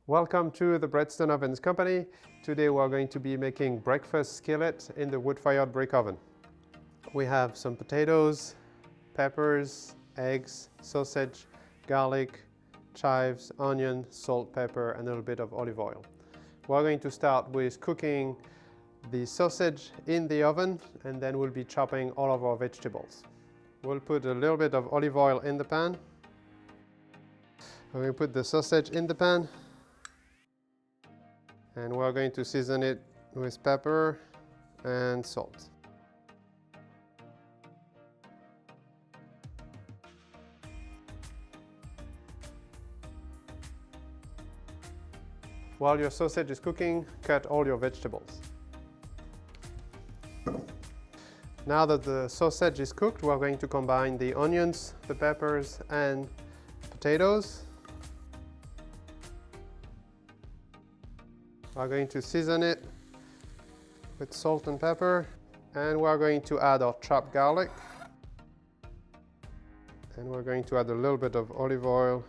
Welcome to the Breadstone Ovens Company. Today we're going to be making breakfast skillet in the wood-fired brick oven. We have some potatoes, peppers, eggs, sausage, garlic, chives, onion, salt, pepper, and a little bit of olive oil. We're going to start with cooking the sausage in the oven, and then we'll be chopping all of our vegetables. We'll put a little bit of olive oil in the pan. We're going to put the sausage in the pan, and we're going to season it with pepper and salt. While your sausage is cooking, cut all your vegetables. Now that the sausage is cooked, we're going to combine the onions, the peppers, and potatoes. We're going to season it with salt and pepper, and we're going to add our chopped garlic, and we're going to add a little bit of olive oil